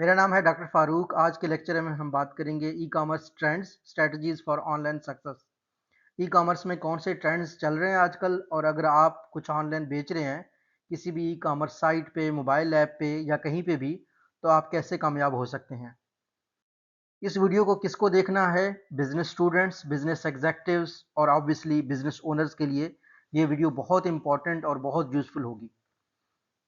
मेरा नाम है डॉक्टर फारूक। आज के लेक्चर में हम बात करेंगे e commerce trends strategies for online success. E commerce में कौन से ट्रेंड्स चल रहे हैं आजकल, और अगर आप कुछ ऑनलाइन बेच रहे हैं किसी भी ई कॉमर्स साइट पे, मोबाइल ऐप पे या कहीं पे भी, तो आप कैसे कामयाब हो सकते हैं। इस वीडियो को किसको देखना है? बिजनेस स्टूडेंट्स, बिजनेस एग्जेक्टिव्स और ऑब्वियसली बिजनेस ओनर्स के लिए ये वीडियो बहुत इंपॉर्टेंट और बहुत यूजफुल होगी।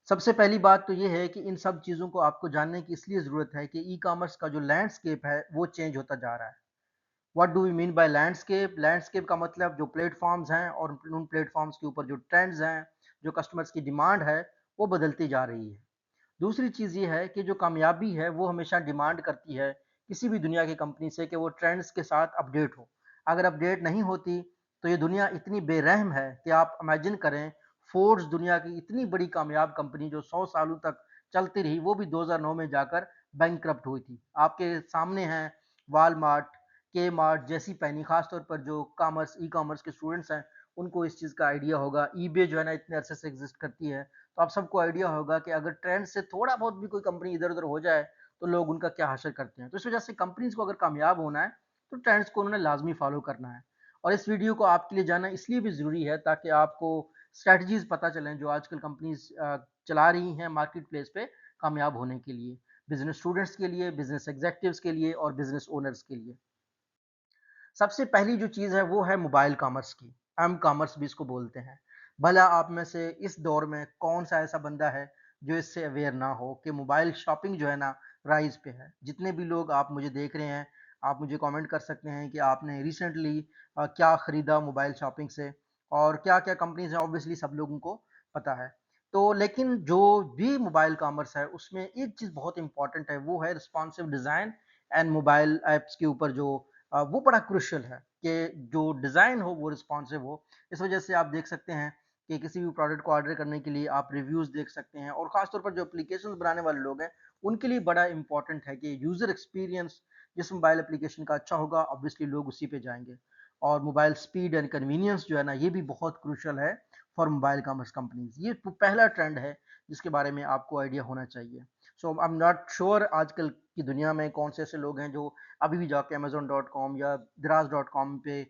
सबसे पहली बात तो ये है कि इन सब चीज़ों को आपको जानने की इसलिए ज़रूरत है कि ई कॉमर्स का जो लैंडस्केप है वो चेंज होता जा रहा है। What do we mean by landscape? Landscape का मतलब जो प्लेटफॉर्म्स हैं और उन प्लेटफॉर्म्स के ऊपर जो ट्रेंड्स हैं, जो कस्टमर्स की डिमांड है, वो बदलती जा रही है। दूसरी चीज़ ये है कि जो कामयाबी है वो हमेशा डिमांड करती है किसी भी दुनिया की कंपनी से कि वो ट्रेंड्स के साथ अपडेट हो। अगर अपडेट नहीं होती तो ये दुनिया इतनी बेरहम है कि आप इमेजिन करें, फोर्ड्स दुनिया की इतनी बड़ी कामयाब कंपनी जो 100 सालों तक चलती रही, वो भी 2009 में जाकर बैंकक्रप्ट हुई थी। आपके सामने हैं वालमार्ट, के मार्ट, जैसी पैनी। खासतौर पर जो कॉमर्स ई कॉमर्स के स्टूडेंट्स हैं उनको इस चीज़ का आइडिया होगा। ईबे जो है ना इतने अरसे से एग्जिस्ट करती है, तो आप सबको आइडिया होगा कि अगर ट्रेंड से थोड़ा बहुत भी कोई कंपनी इधर उधर हो जाए तो लोग उनका क्या हासिल करते हैं। तो इस वजह से कंपनीज को अगर कामयाब होना है तो ट्रेंड्स को उन्होंने लाजमी फॉलो करना है। और इस वीडियो को आपके लिए जानना इसलिए भी ज़रूरी है ताकि आपको स्ट्रैटेजीज पता चलें जो आजकल कंपनीज चला रही हैं मार्केट प्लेस पे कामयाब होने के लिए, बिजनेस स्टूडेंट्स के लिए, बिजनेस एग्जेक्टिव्स के लिए और बिजनेस ओनर्स के लिए। सबसे पहली जो चीज़ है वो है मोबाइल कॉमर्स की। एम कॉमर्स भी इसको बोलते हैं। भला आप में से इस दौर में कौन सा ऐसा बंदा है जो इससे अवेयर ना हो कि मोबाइल शॉपिंग जो है ना राइज पे है। जितने भी लोग आप मुझे देख रहे हैं, आप मुझे कमेंट कर सकते हैं कि आपने रिसेंटली क्या खरीदा मोबाइल शॉपिंग से और क्या क्या कंपनीज हैं। ऑब्वियसली सब लोगों को पता है। तो लेकिन जो भी मोबाइल कॉमर्स है उसमें एक चीज़ बहुत इंपॉर्टेंट है, वो है responsive design and mobile apps के ऊपर जो वो बड़ा क्रुशियल है कि जो डिज़ाइन हो वो रिस्पॉन्सिव हो। इस वजह से आप देख सकते हैं कि किसी भी प्रोडक्ट को ऑर्डर करने के लिए आप रिव्यूज़ देख सकते हैं, और ख़ास तौर पर जो एप्लीकेशंस बनाने वाले लोग हैं उनके लिए बड़ा इंपॉर्टेंट है कि यूज़र एक्सपीरियंस जिस मोबाइल एप्लीकेशन का अच्छा होगा ऑब्वियसली लोग उसी पे जाएंगे। और मोबाइल स्पीड एंड कन्वीनियंस जो है ना ये भी बहुत क्रूशल है फॉर मोबाइल कॉमर्स कंपनीज। ये पहला ट्रेंड है जिसके बारे में आपको आइडिया होना चाहिए। सो आई एम नॉट श्योर आजकल की दुनिया में कौन से ऐसे लोग हैं जो अभी भी जाके अमेज़न.com या दराज.com पे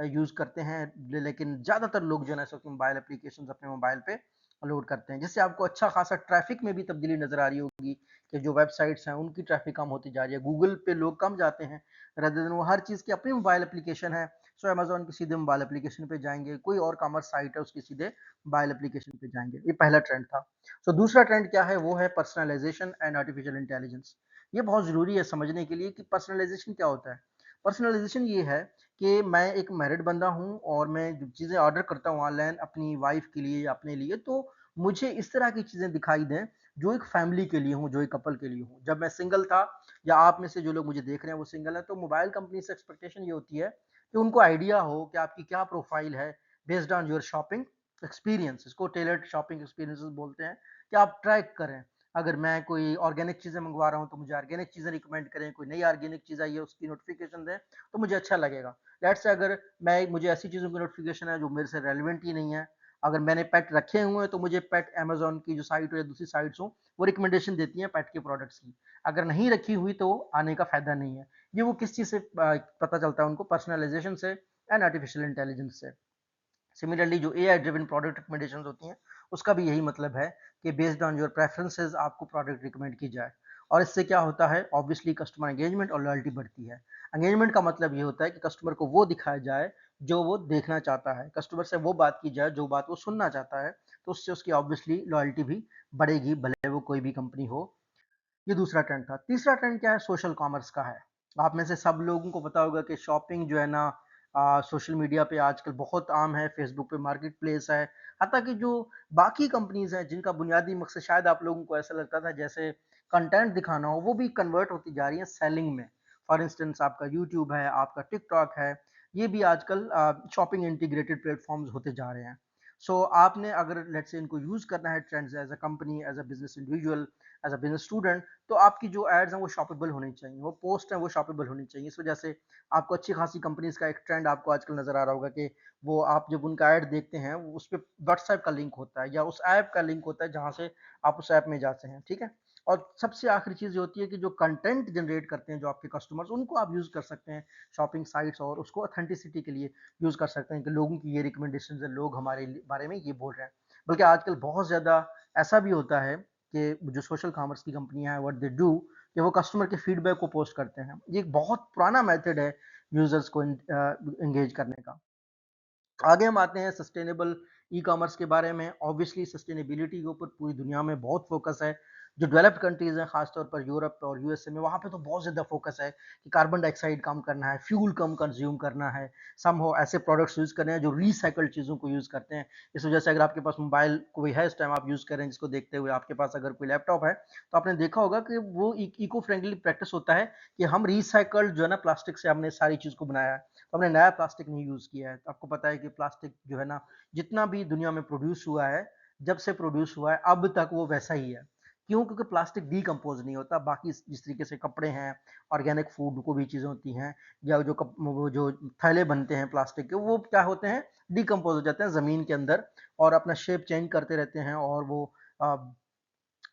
यूज़ करते हैं, लेकिन ज़्यादातर लोग जो है ना इस वक्त मोबाइल एप्लीकेशन अपने मोबाइल पे लोड करते हैं, जिससे आपको अच्छा खासा ट्रैफिक में भी तब्दीली नज़र आ रही होगी कि जो वेबसाइट्स हैं उनकी ट्रैफिक कम होती जा रही है। गूगल पे लोग कम जाते हैं, रदर देन वो हर चीज़ की अपनी मोबाइल एप्लीकेशन है। सो अमेज़न की सीधे मोबाइल एप्लीकेशन पे जाएंगे, कोई और कॉमर्स साइट है उसकी सीधे मोबाइल एप्लीकेशन पे जाएंगे। ये पहला ट्रेंड था। सो दूसरा ट्रेंड क्या है? वो है पर्सनलाइजेशन एंड आर्टिफिशियल इंटेलिजेंस। ये बहुत ज़रूरी है समझने के लिए कि पर्सनलाइजेशन क्या होता है। पर्सनलाइजेशन ये है कि मैं एक मैरिड बंदा हूँ और मैं जो चीज़ें ऑर्डर करता हूँ ऑनलाइन अपनी वाइफ के लिए या अपने लिए, तो मुझे इस तरह की चीज़ें दिखाई दें जो एक फैमिली के लिए हूँ, जो एक कपल के लिए हूँ। जब मैं सिंगल था या आप में से जो लोग मुझे देख रहे हैं वो सिंगल है, तो मोबाइल कंपनी से एक्सपेक्टेशन ये होती है कि उनको आइडिया हो कि आपकी क्या प्रोफाइल है based on your shopping experience. इसको टेलर्ड शॉपिंग एक्सपीरियंसेस बोलते हैं कि आप ट्रैक करें। अगर मैं कोई ऑर्गेनिक चीज़ें मंगवा रहा हूँ तो मुझे ऑर्गेनिक चीज़ें रिकमेंड करें, कोई नई ऑर्गेनिक चीज़ आई है उसकी नोटिफिकेशन दें तो मुझे अच्छा लगेगा। लेट्स से अगर मैं मुझे ऐसी चीज़ों की नोटिफिकेशन है जो मेरे से रेलिवेंट ही नहीं है, अगर मैंने पेट रखे हुए हैं तो मुझे पेट अमेजोन की जो साइट हो या दूसरी साइट्स हो वो रिकमेंडेशन देती हैं पेट के प्रोडक्ट्स की। अगर नहीं रखी हुई तो आने का फायदा नहीं है। ये वो किस चीज़ से पता चलता है उनको? पर्सनलाइजेशन से एंड आर्टिफिशियल इंटेलिजेंस से। सिमिलरली जो एआई ड्रिवन प्रोडक्ट रिकमेंडेशंस होती हैं उसका भी यही मतलब है कि बेस्ड ऑन योर प्रेफरेंसेस आपको प्रोडक्ट रिकमेंड की जाए। और इससे क्या होता है? ऑब्वियसली कस्टमर एंगेजमेंट और लॉयल्टी बढ़ती है। एंगेजमेंट का मतलब ये होता है कि कस्टमर को वो दिखाया जाए जो वो देखना चाहता है, कस्टमर से वो बात की जाए जो बात वो सुनना चाहता है, तो उससे उसकी ऑब्वियसली लॉयल्टी भी बढ़ेगी, भले वो कोई भी कंपनी हो। ये दूसरा ट्रेंड था। तीसरा ट्रेंड क्या है? सोशल कॉमर्स का है। आप में से सब लोगों को पता होगा कि शॉपिंग जो है ना सोशल मीडिया पे आजकल बहुत आम है। फेसबुक पे मार्केट प्लेस है। हत्ता कि जो बाकी कंपनीज हैं जिनका बुनियादी मकसद शायद आप लोगों को ऐसा लगता था जैसे कंटेंट दिखाना हो, वो भी कन्वर्ट होती जा रही है सेलिंग में। फॉर इंस्टेंस आपका यूट्यूब है, आपका टिकटॉक है, ये भी आजकल शॉपिंग इंटीग्रेटेड प्लेटफॉर्म्स होते जा रहे हैं। सो आपने अगर लेट्स से इनको यूज करना है trends as a company, as a business individual, as a business student, तो आपकी जो एड्स हैं वो शॉपेबल होनी चाहिए, वो पोस्ट हैं वो शॉपेबल होनी चाहिए। इस वजह से आपको अच्छी खासी कंपनीज का एक ट्रेंड आपको आजकल नजर आ रहा होगा कि वो आप जब उनका ऐड देखते हैं उस पर व्हाट्सएप का लिंक होता है या उस ऐप का लिंक होता है जहां से आप उस ऐप में जाते हैं, ठीक है। और सबसे आखिरी चीज़ ये होती है कि जो कंटेंट जनरेट करते हैं जो आपके कस्टमर्स, उनको आप यूज़ कर सकते हैं शॉपिंग साइट्स, और उसको ऑथेंटिसिटी के लिए यूज़ कर सकते हैं कि लोगों की ये रिकमेंडेशन है, लोग हमारे बारे में ये बोल रहे हैं। बल्कि आजकल बहुत ज़्यादा ऐसा भी होता है कि जो सोशल कॉमर्स की कंपनियां हैं, व्हाट दे डू, कि वो कस्टमर के फीडबैक को पोस्ट करते हैं। ये एक बहुत पुराना मेथड है यूजर्स को एंगेज करने का। आगे हम आते हैं सस्टेनेबल ई कॉमर्स के बारे में। ऑब्वियसली सस्टेनेबिलिटी के ऊपर पूरी दुनिया में बहुत फोकस है। जो डेवलप्ड कंट्रीज हैं, खासतौर पर यूरोप और यूएसए में, वहाँ पे तो बहुत ज़्यादा फोकस है कि कार्बन डाइऑक्साइड कम करना है, फ्यूल कम कंज्यूम करना है, सम हो ऐसे प्रोडक्ट्स यूज़ करने हैं जो रिसाइकल्ड चीज़ों को यूज़ करते हैं। इस वजह से अगर आपके पास मोबाइल कोई है इस टाइम आप यूज़ कर रहे हैं, जिसको देखते हुए आपके पास अगर कोई लैपटॉप है, तो आपने देखा होगा कि वो इको फ्रेंडली प्रैक्टिस होता है कि हम रिसाइकल्ड जो है ना प्लास्टिक से हमने सारी चीज़ को बनाया है। तो हमने नया प्लास्टिक नहीं यूज़ किया है। तो आपको पता है कि प्लास्टिक जो है ना, जितना भी दुनिया में प्रोड्यूस हुआ है, जब से प्रोड्यूस हुआ है अब तक वो वैसा ही है। क्यों? क्योंकि प्लास्टिक डिकम्पोज नहीं होता। बाकी जिस तरीके से कपड़े हैं, ऑर्गेनिक फूड को भी चीज़ें होती हैं, या जो वो जो थैले बनते हैं प्लास्टिक के, वो क्या होते हैं, डिकम्पोज हो जाते हैं ज़मीन के अंदर, और अपना शेप चेंज करते रहते हैं, और वो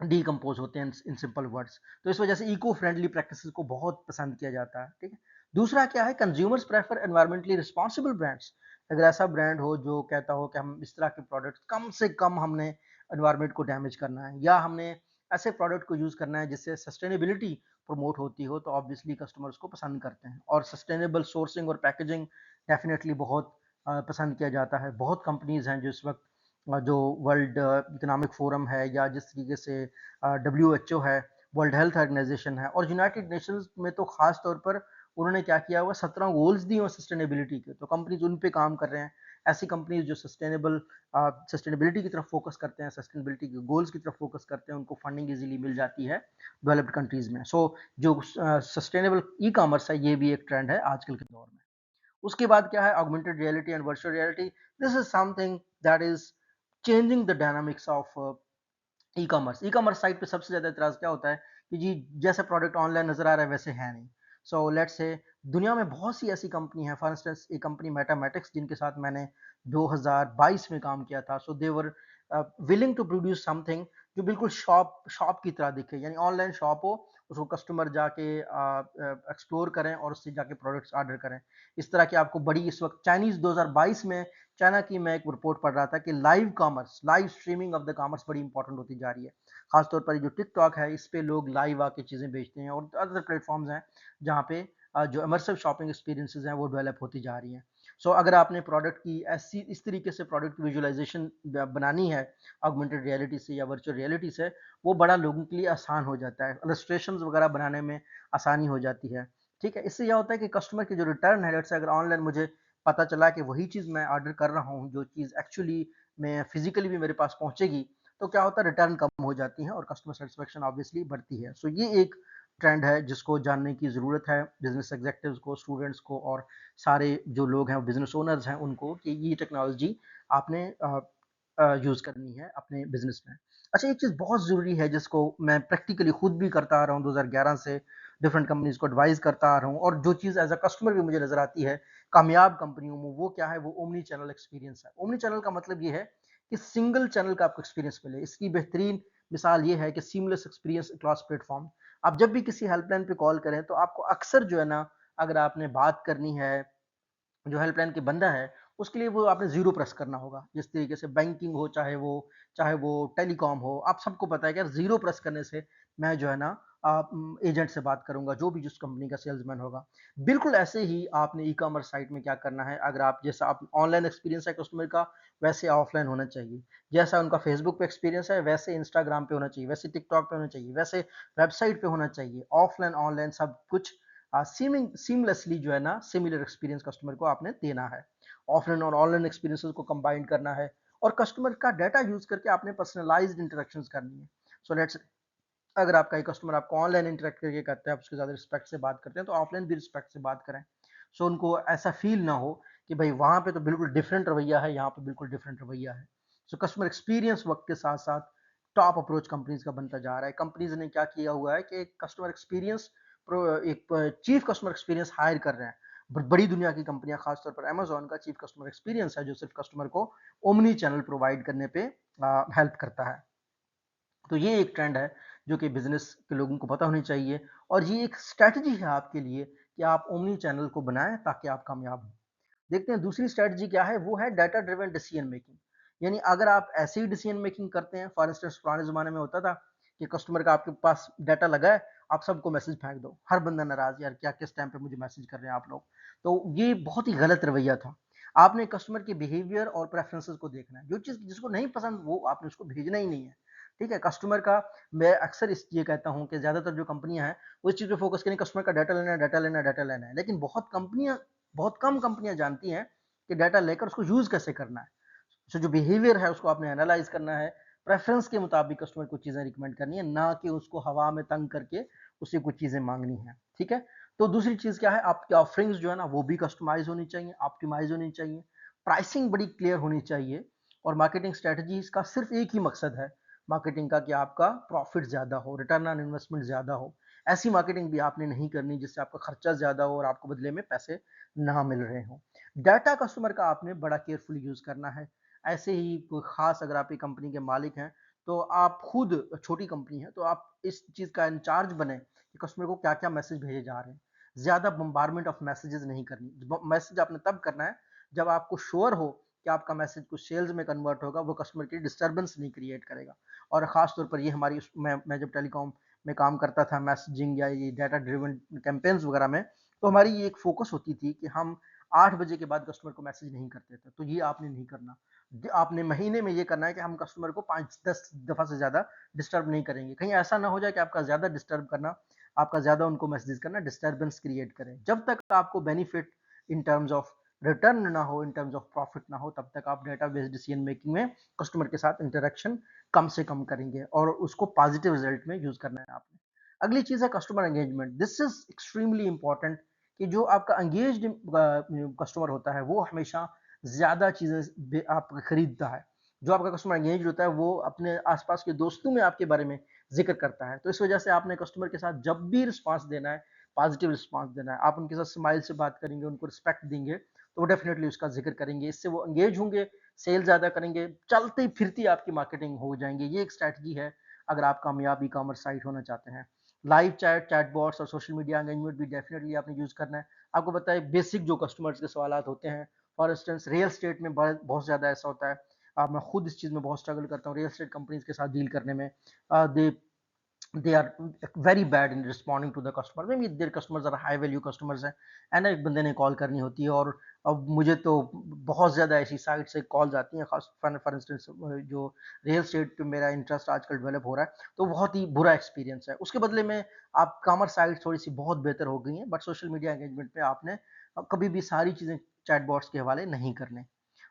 डिकम्पोज होते हैं, इन सिंपल वर्ड्स। तो इस वजह से इको फ्रेंडली प्रैक्टिसेस को बहुत पसंद किया जाता है। ठीक है। दूसरा क्या है, consumers prefer environmentally responsible brands. अगर ऐसा ब्रांड हो जो कहता हो कि हम इस तरह के प्रोडक्ट कम से कम हमने एनवायरमेंट को डैमेज करना है, या हमने ऐसे प्रोडक्ट को यूज करना है जिससे सस्टेनेबिलिटी प्रमोट होती हो, तो ऑब्वियसली कस्टमर्स को पसंद करते हैं। और सस्टेनेबल सोर्सिंग और पैकेजिंग डेफिनेटली बहुत पसंद किया जाता है। बहुत कंपनीज हैं जो इस वक्त जो वर्ल्ड इकोनॉमिक फोरम है, या जिस तरीके से WHO है, वर्ल्ड हेल्थ ऑर्गेनाइजेशन है, और यूनाइटेड नेशंस में तो खास तौर पर उन्होंने क्या किया हुआ, 17 गोल्स दिए हुए सस्टेनेबिलिटी के। तो कंपनीज उन पे काम कर रहे हैं। ऐसी कंपनीज जो सस्टेनेबिलिटी की तरफ फोकस करते हैं, सस्टेनेबिलिटी के गोल्स की तरफ फोकस करते हैं, उनको फंडिंग इजीली मिल जाती है डेवलप्ड कंट्रीज में। सो जो सस्टेनेबल ई कॉमर्स है, ये भी एक ट्रेंड है आजकल के दौर में। उसके बाद क्या है, augmented reality and virtual reality. This is something that is changing the dynamics of e commerce site पे। सबसे ज्यादा इतराज क्या होता है कि जी, जैसे प्रोडक्ट ऑनलाइन नजर आ रहा है वैसे है नहीं। सो लेट्स से दुनिया में बहुत सी ऐसी कंपनी है, फॉर इंस्टेंस एक कंपनी मैथमेटिक्स, जिनके साथ मैंने 2022 में काम किया था। So they were willing to produce something जो बिल्कुल शॉप शॉप की तरह दिखे, यानी ऑनलाइन शॉप हो, उसको कस्टमर जाके एक्सप्लोर करें और उससे जाके प्रोडक्ट्स ऑर्डर करें। इस तरह की आपको बड़ी, इस वक्त चाइनीज 2022 में चाइना की मैं एक रिपोर्ट पढ़ रहा था कि live commerce, live streaming of the commerce बड़ी इंपॉर्टेंट होती जा रही है। खासतौर पर जो टिकटॉक है, इस पे लोग लाइव आके चीज़ें बेचते हैं, और अदर प्लेटफॉर्म्स हैं जहाँ पे जो इमर्सिव शॉपिंग एक्सपीरियंसेस हैं वो डेवलप होती जा रही हैं। सो अगर आपने प्रोडक्ट की ऐसी इस तरीके से प्रोडक्ट विजुअलाइजेशन बनानी है ऑगमेंटेड रियलिटी से या वर्चुअल रियलिटी से, वो बड़ा लोगों के लिए आसान हो जाता है। इलस्ट्रेशंस वगैरह बनाने में आसानी हो जाती है। ठीक है। इससे यह होता है कि कस्टमर की जो रिटर्न है, लेट्स से अगर ऑनलाइन मुझे पता चला कि वही चीज़ मैं ऑर्डर कर रहा हूँ, जो चीज़ एक्चुअली में फिजिकली भी मेरे पास पहुँचेगी, तो क्या होता है, रिटर्न कम हो जाती है और कस्टमर सेटिस्फेक्शन ऑब्वियसली बढ़ती है। सो ये एक ट्रेंड है जिसको जानने की ज़रूरत है बिजनेस एग्जेक्टिव्स को, स्टूडेंट्स को, और सारे जो लोग हैं बिजनेस ओनर्स हैं उनको, कि ये टेक्नोलॉजी आपने यूज़ करनी है अपने बिजनेस में। अच्छा, एक चीज़ बहुत ज़रूरी है जिसको मैं प्रैक्टिकली खुद भी करता आ रहा हूँ 2011 से, डिफरेंट कंपनीज को एडवाइस करता आ रहा हूँ, और जो चीज़ एज अ कस्टमर भी मुझे नजर आती है कामयाब कंपनियों में, वो क्या है, वो ओमनी चैनल एक्सपीरियंस है। ओमनी चैनल का मतलब ये है कि सिंगल चैनल का आपको एक्सपीरियंस मिले। इसकी बेहतरीन मिसाल ये है कि सीमलेस एक्सपीरियंस अक्रॉस प्लेटफॉर्म। आप जब भी किसी हेल्पलाइन पे कॉल करें, तो आपको अक्सर जो है ना, अगर आपने बात करनी है, जो हेल्पलाइन के बंदा है, उसके लिए वो आपने ज़ीरो प्रेस करना होगा। जिस तरीके से बैंकिंग हो, चाहे वो टेलीकॉम हो, आप सबको पता है कि यार ज़ीरो प्रेस करने से मैं जो है ना एजेंट से बात करूँगा, जो भी जिस कंपनी का सेल्समैन होगा। बिल्कुल ऐसे ही आपने ई-कॉमर्स साइट में क्या करना है, अगर आप जैसा आप ऑनलाइन एक्सपीरियंस है कस्टमर का, वैसे ऑफलाइन होना चाहिए। जैसा उनका फेसबुक पे एक्सपीरियंस है, वैसे इंस्टाग्राम पे होना चाहिए, वैसे टिकटॉक पे होना चाहिए, वैसे वेबसाइट पे होना चाहिए। ऑफलाइन, ऑनलाइन सब कुछ सीमलेसली जो है ना, सिमिलर एक्सपीरियंस कस्टमर को आपने देना है। ऑफलाइन और ऑनलाइन एक्सपीरियंसेस को कंबाइन करना है, और कस्टमर का डाटा यूज करके आपने पर्सनलाइज्ड इंटरेक्शंस करनी है। सो लेट्स, अगर आपका एक कस्टमर आपको ऑनलाइन इंटरेक्ट करके करते हैं, आप उसके ज़्यादा रिस्पेक्ट से बात करते हैं, तो ऑफलाइन भी रिस्पेक्ट से बात करें। सो उनको ऐसा फील ना हो कि भाई वहाँ पे तो बिल्कुल डिफरेंट रवैया है, यहाँ पे बिल्कुल डिफरेंट रवैया है। सो कस्टमर एक्सपीरियंस वक्त के साथ साथ टॉप अप्रोच कंपनीज का बनता जा रहा है। कंपनीज ने क्या किया हुआ है कि कस्टमर एक्सपीरियंस, एक चीफ कस्टमर एक्सपीरियंस हायर कर रहे हैं। बड़ी दुनिया की कंपनियां, खासतौर पर अमेजोन का चीफ कस्टमर एक्सपीरियंस है, जो सिर्फ कस्टमर को ओमनी चैनल प्रोवाइड करने पे हेल्प करता है। तो ये एक ट्रेंड है जो कि बिजनेस के लोगों को पता होनी चाहिए। और ये एक स्ट्रैटेजी है आपके लिए कि आप ओमनी चैनल को बनाएं ताकि आप कामयाब हों। देखते हैं दूसरी स्ट्रैटेजी क्या है, वो है डाटा ड्रिवन डिसीजन मेकिंग। यानी अगर आप ऐसे ही डिसीजन मेकिंग करते हैं, फॉर इंस्टेंस पुराने ज़माने में होता था कि कस्टमर का आपके पास डाटा लगा है, आप सबको मैसेज फेंक दो, हर बंदा नाराज़, यार क्या किस टाइम पे मुझे मैसेज कर रहे हैं आप लोग। तो ये बहुत ही गलत रवैया था। आपने कस्टमर के बिहेवियर और प्रेफरेंसेस को देखना है, जो चीज़ जिसको नहीं पसंद वो आपने उसको भेजना ही नहीं है। ठीक है, कस्टमर का मैं अक्सर इस ये कहता हूँ कि ज़्यादातर जो कंपनियां हैं वो इस चीज़ पे फोकस करें, कस्टमर का डाटा लेना है, डाटा लेना है, डाटा लेना है। लेकिन बहुत कम कंपनियां जानती हैं कि डाटा लेकर उसको यूज कैसे करना है। सो जो बिहेवियर है उसको आपने एनालाइज करना है, प्रेफरेंस के मुताबिक कस्टमर को चीजें रिकमेंड करनी है, ना कि उसको हवा में तंग करके उससे कुछ चीजें मांगनी है। ठीक है, तो दूसरी चीज क्या है, आपकी ऑफरिंग्स जो है ना वो भी कस्टमाइज होनी चाहिए, ऑप्टिमाइज होनी चाहिए, प्राइसिंग बड़ी क्लियर होनी चाहिए। और मार्केटिंग स्ट्रेटजीज का सिर्फ एक ही मकसद है मार्केटिंग का, कि आपका प्रॉफिट ज्यादा हो, रिटर्न ऑन इन्वेस्टमेंट ज्यादा हो। ऐसी मार्केटिंग भी आपने नहीं करनी जिससे आपका खर्चा ज्यादा हो और आपको बदले में पैसे ना मिल रहे हो। डाटा कस्टमर का आपने बड़ा केयरफुली यूज करना है। ऐसे ही कोई खास, अगर आप एक कंपनी के मालिक हैं तो आप खुद, छोटी कंपनी है तो आप इस चीज का इंचार्ज बने कि कस्टमर को क्या क्या मैसेज भेजे जा रहे हैं। ज्यादा बम्बारमेंट ऑफ मैसेजेस नहीं करनी। मैसेज आपने तब करना है जब आपको श्योर हो कि आपका मैसेज कुछ सेल्स में कन्वर्ट होगा, वो कस्टमर की डिस्टर्बेंस नहीं क्रिएट करेगा। और खास तौर पर ये हमारी मैं जब टेलीकॉम में काम करता था, मैसेजिंग या ये डाटा ड्रिवन कैंपेन्स वगैरह में, तो हमारी ये एक फोकस होती थी कि हम 8 बजे के बाद कस्टमर को मैसेज नहीं करते थे। तो ये आपने नहीं करना। आपने महीने में ये करना है कि हम कस्टमर को 5-10 दफा से ज्यादा डिस्टर्ब नहीं करेंगे। कहीं ऐसा ना हो जाए कि आपका ज्यादा डिस्टर्ब करना, आपका ज्यादा उनको मैसेज करना डिस्टर्बेंस क्रिएट करें। जब तक आपको benefit in terms of return ना हो, इन टर्म्स ऑफ प्रॉफिट ना हो, तब तक आप डेटा बेस्ड डिसीजन मेकिंग में कस्टमर के साथ इंटरेक्शन कम से कम करेंगे और उसको पॉजिटिव रिजल्ट में यूज करना है आपने। अगली चीज है customer engagement. This is extremely important कि जो आपका एंगेज्ड कस्टमर होता है वो हमेशा ज्यादा चीजें आप खरीदता है। जो आपका कस्टमर एंगेज होता है वो अपने आसपास के दोस्तों में आपके बारे में जिक्र करता है। तो इस वजह से आपने कस्टमर के साथ जब भी रिस्पांस देना है, पॉजिटिव रिस्पांस देना है, आप उनके साथ स्माइल से बात करेंगे, उनको रिस्पेक्ट देंगे, तो वो डेफिनेटली उसका जिक्र करेंगे। इससे वो एंगेज होंगे, सेल ज्यादा करेंगे, चलती फिरती आपकी मार्केटिंग हो जाएंगे। ये एक स्ट्रैटेजी है अगर आप कामयाब ई कॉमर्स साइट होना चाहते हैं। लाइव चैट, चैटबॉट्स और सोशल मीडिया एंगेजमेंट भी डेफिनेटली आपने यूज करना है। आपको पता है बेसिक जो कस्टमर्स के सवाल होते हैं, फॉर इंस्टेंस रियल स्टेट में बहुत ज़्यादा ऐसा होता है। मैं खुद इस चीज़ में बहुत स्ट्रगल करता हूँ रियल स्टेट कंपनीज के साथ डील करने में। दे they are very bad in responding to the customer, maybe their customers are high value customers हैं, है ना, एक बंदे ने कॉल करनी होती है और अब मुझे तो बहुत ज़्यादा ऐसी साइट से कॉल्स आती हैं, खास फॉर इंस्टेंस जो रियल स्टेट पे मेरा इंटरेस्ट आजकल डेवलप हो रहा है, तो बहुत ही बुरा एक्सपीरियंस है। उसके बदले में आप कॉमर्स साइट थोड़ी सी बहुत बेहतर हो गई हैं, बट सोशल मीडिया एंगेजमेंट पे आपने कभी भी सारी चीज़ें चैटबॉट्स के हवाले नहीं करने।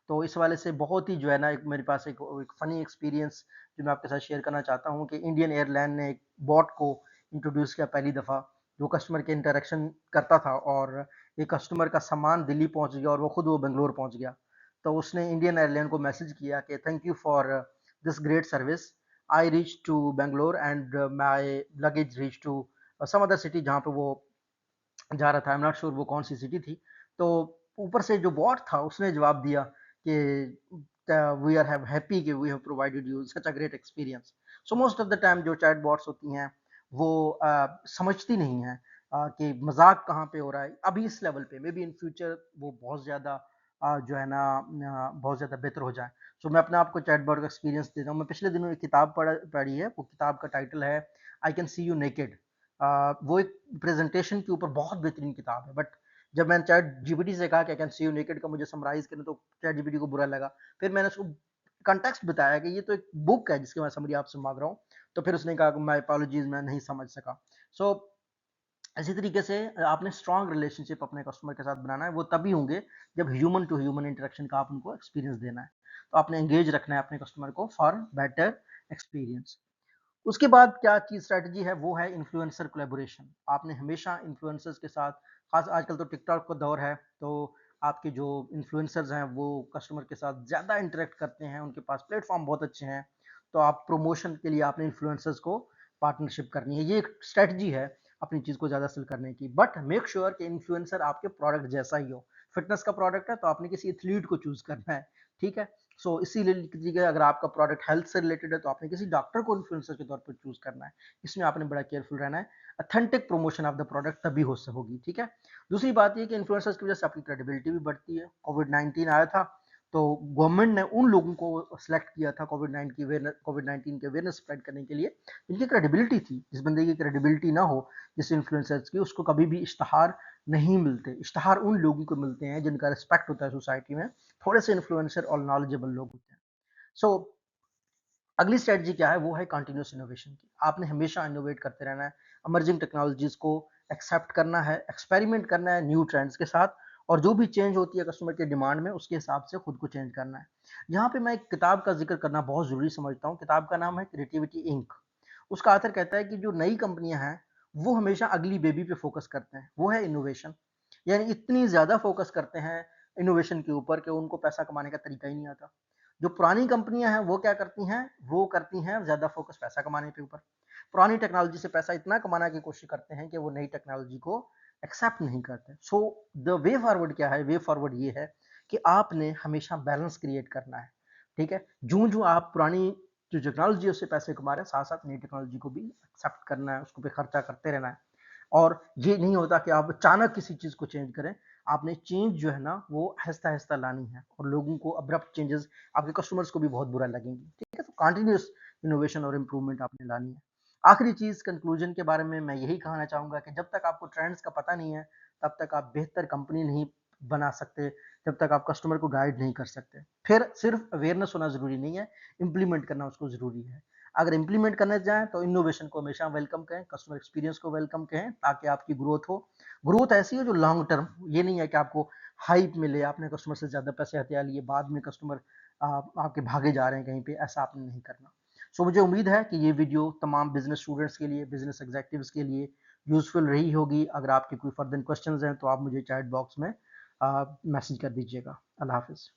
तो इस वाले से बहुत ही जो है ना, एक मेरे पास एक फ़नी एक्सपीरियंस जो मैं आपके साथ शेयर करना चाहता हूँ कि इंडियन एयरलाइन ने एक बॉट को इंट्रोड्यूस किया पहली दफ़ा, जो कस्टमर के इंटरेक्शन करता था, और एक कस्टमर का सामान दिल्ली पहुँच गया और वो बेंगलोर पहुँच गया। तो उसने इंडियन एयरलाइन को मैसेज किया कि thank you for this great service, I reach to Bangalore and my luggage reach to some other city, जहाँ पे वो जा रहा था। आई एम नॉट श्योर वो कौन सी सिटी थी। तो ऊपर से जो बॉट था उसने जवाब दिया कि वी आर हैव हैप्पी कि we have provided you such a great experience. So most of the time जो चैट बॉट्स होती हैं वो समझती नहीं हैं कि मजाक कहाँ पे हो रहा है अभी इस लेवल पे। मे बी इन फ्यूचर वो बहुत ज़्यादा जो है ना बहुत ज़्यादा बेहतर हो जाए। सो मैं अपने आप को चैट बॉट का एक्सपीरियंस देता हूँ। मैं पिछले दिनों एक किताब पढ़ी है, वो किताब का टाइटल है I can see you naked. वो एक प्रेजेंटेशन के ऊपर बहुत बेहतरीन किताब है, बट जब मैंने चैट जीपीटी से कहा कि I can see you naked का मुझे समराइज करना, तो चैट जीपीटी को बुरा लगा। फिर मैंने उसको कंटेक्स्ट बताया कि ये तो एक बुक है जिसकी मैं समरी आपसे मांग रहा हूँ। तो फिर उसने कहा कि माय अपॉलॉजीज, मैं नहीं समझ सका। सो इसी तरीके से आपने स्ट्रॉन्ग रिलेशनशिप अपने कस्टमर के साथ बनाना है, वो तभी होंगे जब ह्यूमन टू ह्यूमन इंटरेक्शन का आप उनको एक्सपीरियंस देना है। तो आपने एंगेज रखना है अपने कस्टमर को फॉर बेटर एक्सपीरियंस। उसके बाद क्या चीज स्ट्रेटजी है, वो है इन्फ्लुएंसर कोलेबोरेशन। आपने हमेशा इन्फ्लुएंसर्स के साथ, खास आजकल तो टिकटॉक का दौर है, तो आपके जो इन्फ्लुएंसर्स हैं वो कस्टमर के साथ ज़्यादा इंटरेक्ट करते हैं, उनके पास प्लेटफॉर्म बहुत अच्छे हैं। तो आप प्रमोशन के लिए आपने इन्फ्लुएंसर्स को पार्टनरशिप करनी है। ये एक स्ट्रेटजी है अपनी चीज़ को ज़्यादा सेल करने की, बट मेक श्योर कि इन्फ्लुएंसर आपके प्रोडक्ट जैसा ही हो। फिटनेस का प्रोडक्ट है तो आपने किसी एथलीट को चूज करना है, ठीक है। सो इसीलिए लीजिए अगर आपका प्रोडक्ट हेल्थ से रिलेटेड है तो आपने किसी डॉक्टर को इन्फ्लुएंसर के तौर पर चूज करना है। इसमें आपने बड़ा केयरफुल रहना है। Authentic promotion of the product तभी हो से होगी, ठीक है। दूसरी बात ये कि इन्फ्लुएंसर्स की वजह से आपकी क्रेडिबिलिटी भी बढ़ती है। कोविड-19 आया था तो गवर्नमेंट ने उन लोगों को सिलेक्ट किया था कोविड-19 के अवेयरनेस स्प्रेड करने के लिए जिनकी क्रेडिबिलिटी थी। जिस बंदे की क्रेडिबिलिटी ना हो, जिस इन्फ्लुएंसर्स की, उसको कभी भी इश्तहार नहीं मिलते। इश्तहार उन लोगों को मिलते हैं जिनका रिस्पेक्ट होता है सोसाइटी में, थोड़े से इन्फ्लुएंसर और नॉलेजेबल लोग होते हैं। सो अगली स्ट्रेटजी क्या है, वो है कंटिन्यूस इनोवेशन की। आपने हमेशा इनोवेट करते रहना है, इमर्जिंग टेक्नोलॉजीज को एक्सेप्ट करना है, एक्सपेरिमेंट करना है न्यू ट्रेंड्स के साथ, और जो भी चेंज होती है कस्टमर के डिमांड में उसके हिसाब से खुद को चेंज करना है। यहाँ पे मैं एक किताब का जिक्र करना बहुत जरूरी समझता हूँ। किताब का नाम है क्रिएटिविटी इंक। उसका आथर कहता है कि जो नई कंपनियां हैं वो हमेशा अगली बेबी पे फोकस करते हैं, वो है इनोवेशन। यानी इतनी ज्यादा फोकस करते हैं इनोवेशन के ऊपर कि उनको पैसा कमाने का तरीका ही नहीं आता। जो पुरानी कंपनियां हैं वो क्या करती हैं, वो करती हैं ज्यादा फोकस पैसा कमाने के ऊपर। पुरानी टेक्नोलॉजी से पैसा इतना कमाने की कोशिश करते हैं कि वो नई टेक्नोलॉजी को एक्सेप्ट नहीं करते। सो द वे फॉरवर्ड क्या है, वे फॉरवर्ड ये है कि आपने हमेशा बैलेंस क्रिएट करना है, ठीक है। जो जो आप पुरानी जो टेक्नोलॉजी है उससे पैसे कमा रहे हैं, साथ साथ नई टेक्नोलॉजी को भी एक्सेप्ट करना है, उसको पे खर्चा करते रहना है। और ये नहीं होता कि आप अचानक किसी चीज को चेंज करें। आपने चेंज जो है ना वो आहिस्ता आहिस्ता लानी है, और लोगों को अब्रप्ट चेंजेस, आपके कस्टमर्स को भी बहुत बुरा लगेंगी, ठीक है। तो कंटिन्यूस इनोवेशन और इम्प्रूवमेंट आपने लानी है। आखिरी चीज कंक्लूजन के बारे में मैं यही कहना चाहूंगा कि जब तक आपको ट्रेंड्स का पता नहीं है तब तक आप बेहतर कंपनी नहीं बना सकते, जब तक आप कस्टमर को गाइड नहीं कर सकते। फिर सिर्फ अवेयरनेस होना जरूरी नहीं है, इम्प्लीमेंट करना उसको जरूरी है। अगर इम्प्लीमेंट करने जाएं तो इनोवेशन को हमेशा वेलकम करें, कस्टमर एक्सपीरियंस को वेलकम करें, ताकि आपकी ग्रोथ हो। ग्रोथ ऐसी हो जो लॉन्ग टर्म, ये नहीं है कि आपको हाइप मिले, आपने कस्टमर से ज्यादा पैसे हथिया लिए, बाद में कस्टमर आपके भागे जा रहे हैं कहीं पे, ऐसा आपने नहीं करना। सो मुझे उम्मीद है कि ये वीडियो तमाम बिजनेस स्टूडेंट्स के लिए, बिजनेस एग्जीक्यूटिव्स के लिए यूजफुल रही होगी। अगर आपके कोई फर्दर क्वेश्चंस हैं तो आप मुझे चैट बॉक्स में मैसेज कर दीजिएगा। अल्लाह हाफिज।